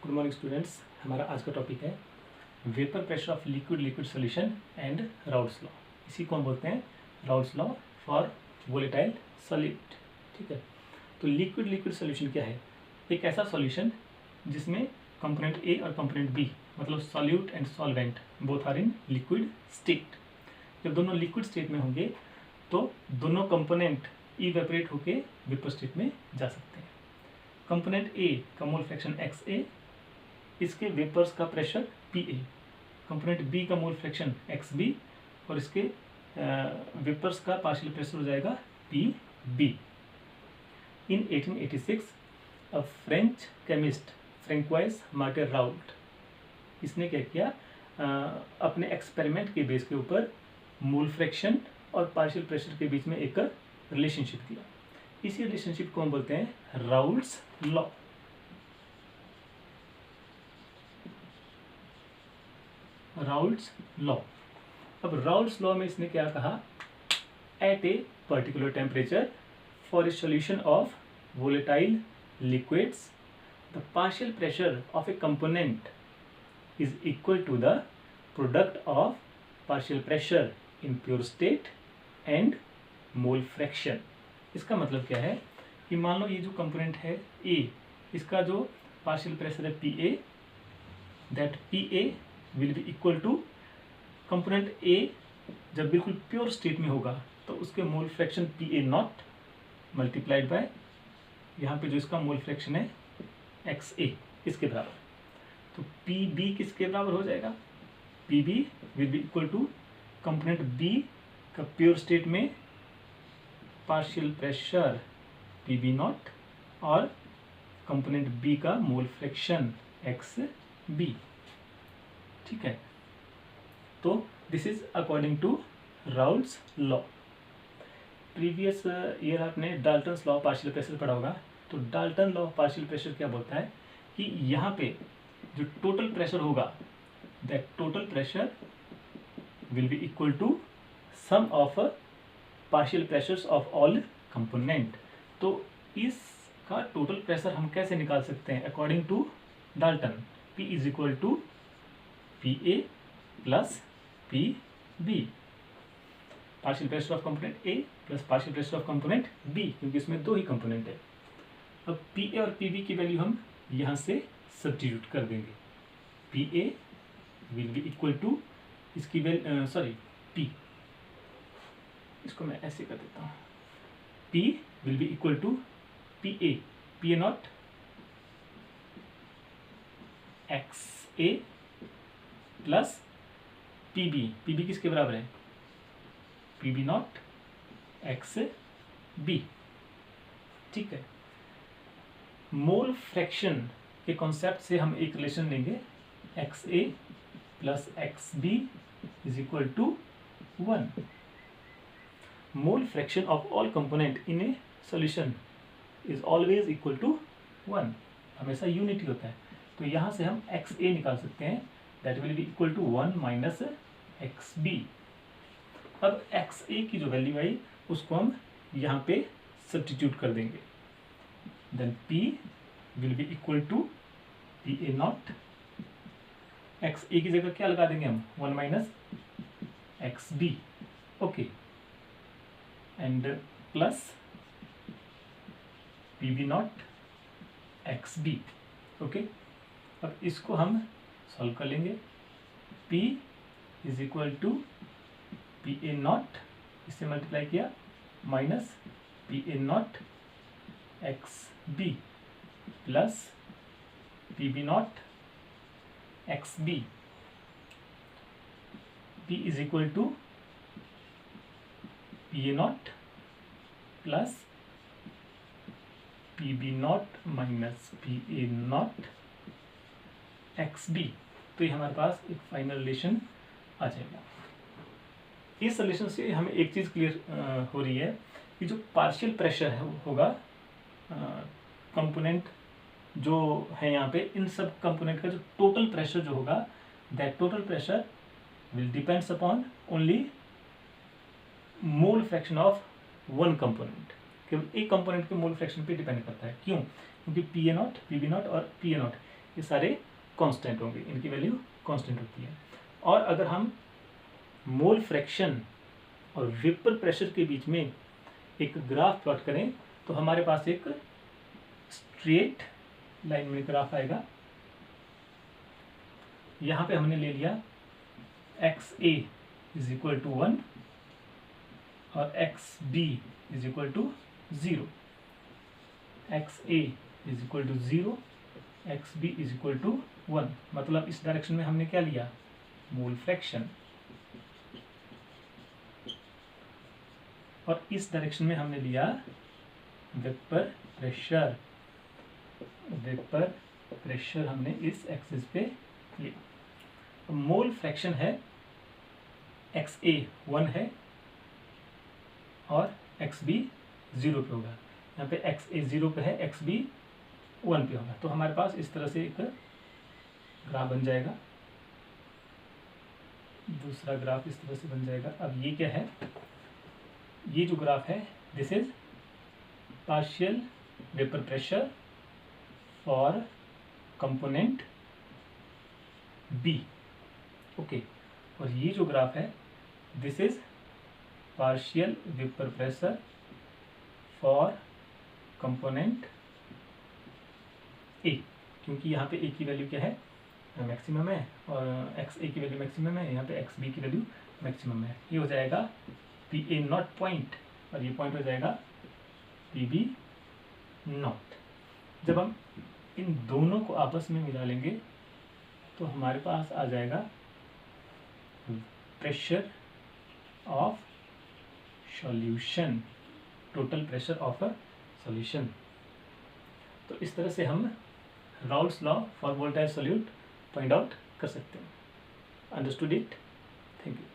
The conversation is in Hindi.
Good morning students. हमारा आज का टॉपिक है vapour pressure of liquid liquid solution and Raoult's law. इसी को हम बोलते हैं Raoult's law for volatile solid. ठीक है, तो लिक्विड लिक्विड सॉल्यूशन क्या है? एक ऐसा सॉल्यूशन जिसमें कंपोनेंट ए और कंपोनेंट बी मतलब solute and solvent both are in liquid state. जब दोनों लिक्विड स्टेट में होंगे तो दोनों कंपोनेंट इवेपोरेट होके वेपर स्टेट में जा सकते हैं। कंपोनेंट ए का मोल फ्रैक्शन XA, इसके वेपर्स का प्रेशर PA। कंपोनेंट बी का मोल फ्रैक्शन XB और इसके वेपर्स का पार्शियल प्रेशर हो जाएगा PB। In 1886 a French chemist Francois Marie Raoult, इसने क्या किया, अपने एक्सपेरिमेंट के बेस के ऊपर मोल फ्रैक्शन और पार्शियल प्रेशर के बीच में एक रिलेशनशिप दिया। इसी रिलेशनशिप को हम बोलते हैं राउल्स लॉ। Raoult's law. अब राउल्स लॉ में इसने क्या कहा, at a particular temperature for a solution of volatile liquids the partial pressure of a component is equal to the product of partial pressure in pure state and mole fraction. इसका मतलब क्या है कि मान लो ये जो कंपोनेंट है A, इसका जो पार्शियल प्रेशर है PA, that PA will be equal to component A जब बिल्कुल प्योर स्टेट में होगा तो उसके mole fraction PA naught multiplied by यहाँ पे जो इसका मोल फ्रैक्शन है XA, इसके बराबर। तो PB किसके बराबर हो जाएगा? PB will be equal to component B का प्योर स्टेट में पार्शियल प्रेशर PB नॉट और कंपोनेंट B का मोल फ्रैक्शन XB। ठीक है, तो this is according to Raoult's law. Previous year आपने Dalton's law of partial pressure पढ़ा होगा। तो Dalton law of partial pressure क्या बोलता है कि यहाँ पे जो टोटल प्रेशर होगा, that total pressure will be equal to sum of partial pressures of all component. तो इसका टोटल प्रेशर हम कैसे निकाल सकते हैं? According to Dalton, P is equal to PA plus PB, partial pressure of component A plus partial pressure of component B, क्योंकि इसमें दो ही कंपोनेंट है। अब PA और PB की वैल्यू हम यहाँ से सब्स्टिट्यूट कर देंगे। PA will be equal to इसकी वैल्यू P, इसको मैं ऐसे कर देता हूँ, P will be equal to PA naught XA plus PB किसके बराबर है? PB naught XB। ठीक है, मोल फ्रैक्शन के कॉन्सेप्ट से हम एक रिलेशन लेंगे, XA plus XB is equal to 1। Mole fraction of all component in a solution is always equal to 1, हमेशा यूनिटी होता है। तो यहाँ से हम XA निकाल सकते हैं, that will be equal to 1 minus XB। अब XA की जो वैल्यू आई उसको हम यहाँ पे सब्स्टिट्यूट कर देंगे, then P will be equal to PA naught, XA की जगह क्या लगा देंगे हम? 1 minus XB। Okay, and plus PB naught XB। Okay, अब इसको हम सॉल्व कर लेंगे। P is equal to PA naught, इससे मल्टीप्लाई किया, minus PA naught XB plus PB naught XB। P is equal to PA naught plus PB naught minus PA naught XB। तो ये हमारे पास एक फाइनल रिलेशन आ जाएगा। इस रिलेशन से हमें एक चीज़ क्लियर हो रही है कि जो पार्शियल प्रेशर है होगा कंपोनेंट जो है यहाँ पे, इन सब कंपोनेंट का जो टोटल प्रेशर जो होगा, that total pressure will depends upon only mole fraction of one component. केवल एक कंपोनेंट के मोल फ्रैक्शन पे डिपेंड करता है। क्यों? क्योंकि PA नॉट, PB नॉट और PA नॉट ये सारे कांस्टेंट होंगे, इनकी वैल्यू कांस्टेंट होती है। और अगर हम मोल फ्रैक्शन और वेपर प्रेशर के बीच में एक ग्राफ प्लॉट करें तो हमारे पास एक स्ट्रेट लाइन में ग्राफ आएगा। यहाँ पे हमने ले लिया X A is equal to 1 और X B is equal to 0। X A is equal to 0, X B is equal to 1। मतलब इस डायरेक्शन में हमने क्या लिया, मोल फ्रैक्शन, और इस डायरेक्शन में हमने लिया वेपर प्रेशर। वेपर प्रेशर हमने इस एक्सिस पे लिया। मोल फ्रैक्शन है एक्स ए 1 है और एक्स बी 0 पे होगा। यहाँ पे एक्स ए 0 पे है, एक्स बी 1 पे होगा। तो हमारे पास इस तरह से एक ग्राफ बन जाएगा। दूसरा ग्राफ इस तरह से बन जाएगा। अब ये क्या है, ये जो ग्राफ है this is partial vapour pressure for component B. Okay, और ये जो ग्राफ है this is partial vapour pressure for component A, क्योंकि यहाँ पे ए की वैल्यू क्या है, मैक्सिमम है, और एक्स ए की वैल्यू मैक्सिमम है, यहाँ पे एक्स बी की वैल्यू मैक्सिमम है। ये हो जाएगा पी ए नॉट पॉइंट और ये पॉइंट हो जाएगा पी बी नॉट। जब हम इन दोनों को आपस में मिला लेंगे तो हमारे पास आ जाएगा pressure of solution, total pressure of a solution. तो इस तरह से हम Raoult's law for volatile solute find out कर सकते हैं। Understood it? Thank you.